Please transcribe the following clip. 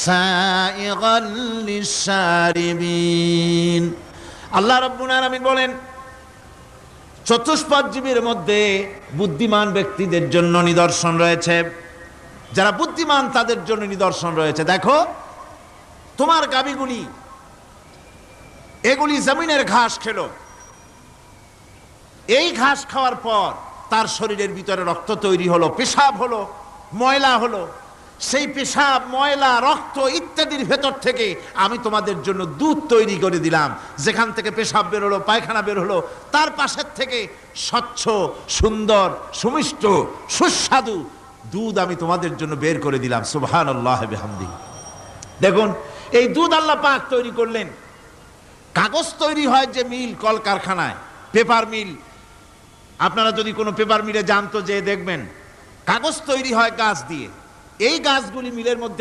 সাইগাল লিশারিবিন। আল্লাহ রাব্বুল আলামিন বলেন চতুষ্পদ জীবের মধ্যে বুদ্ধিমান ব্যক্তিদের জন্য নিদর্শন রয়েছে, যারা বুদ্ধিমান তাদের জন্য নিদর্শন রয়েছে। দেখো তোমার গাভীগুলি এগুলি জমিনের ঘাস খেলো, এই ঘাস খাওয়ার পর তার শরীরের ভিতরে রক্ত তৈরি হলো, পেশাব হলো, ময়লা হলো। সেই পেশাব, ময়লা, রক্ত ইত্যাদির ভেতর থেকে আমি তোমাদের জন্য দুধ তৈরি করে দিলাম। যেখান থেকে পেশাব বের হলো, পায়খানা বের হলো, তার পাশের থেকে স্বচ্ছ, সুন্দর, সুমিষ্ট, সুস্বাদু দুধ আমি তোমাদের জন্য বের করে দিলাম। সুবহানাল্লাহ বিহামদিহি। দেখুন এই দুধ আল্লাহ পাক তৈরি করলেন। কাগজ তৈরি হয় যে মিল, কলকারখানায়, পেপার মিল, আপনারা যদি কোনো পেপার মিলে যান তো যে দেখবেন কাগজ তৈরি হয় গাছ দিয়ে। এই গাছগুলি মিলের মধ্যে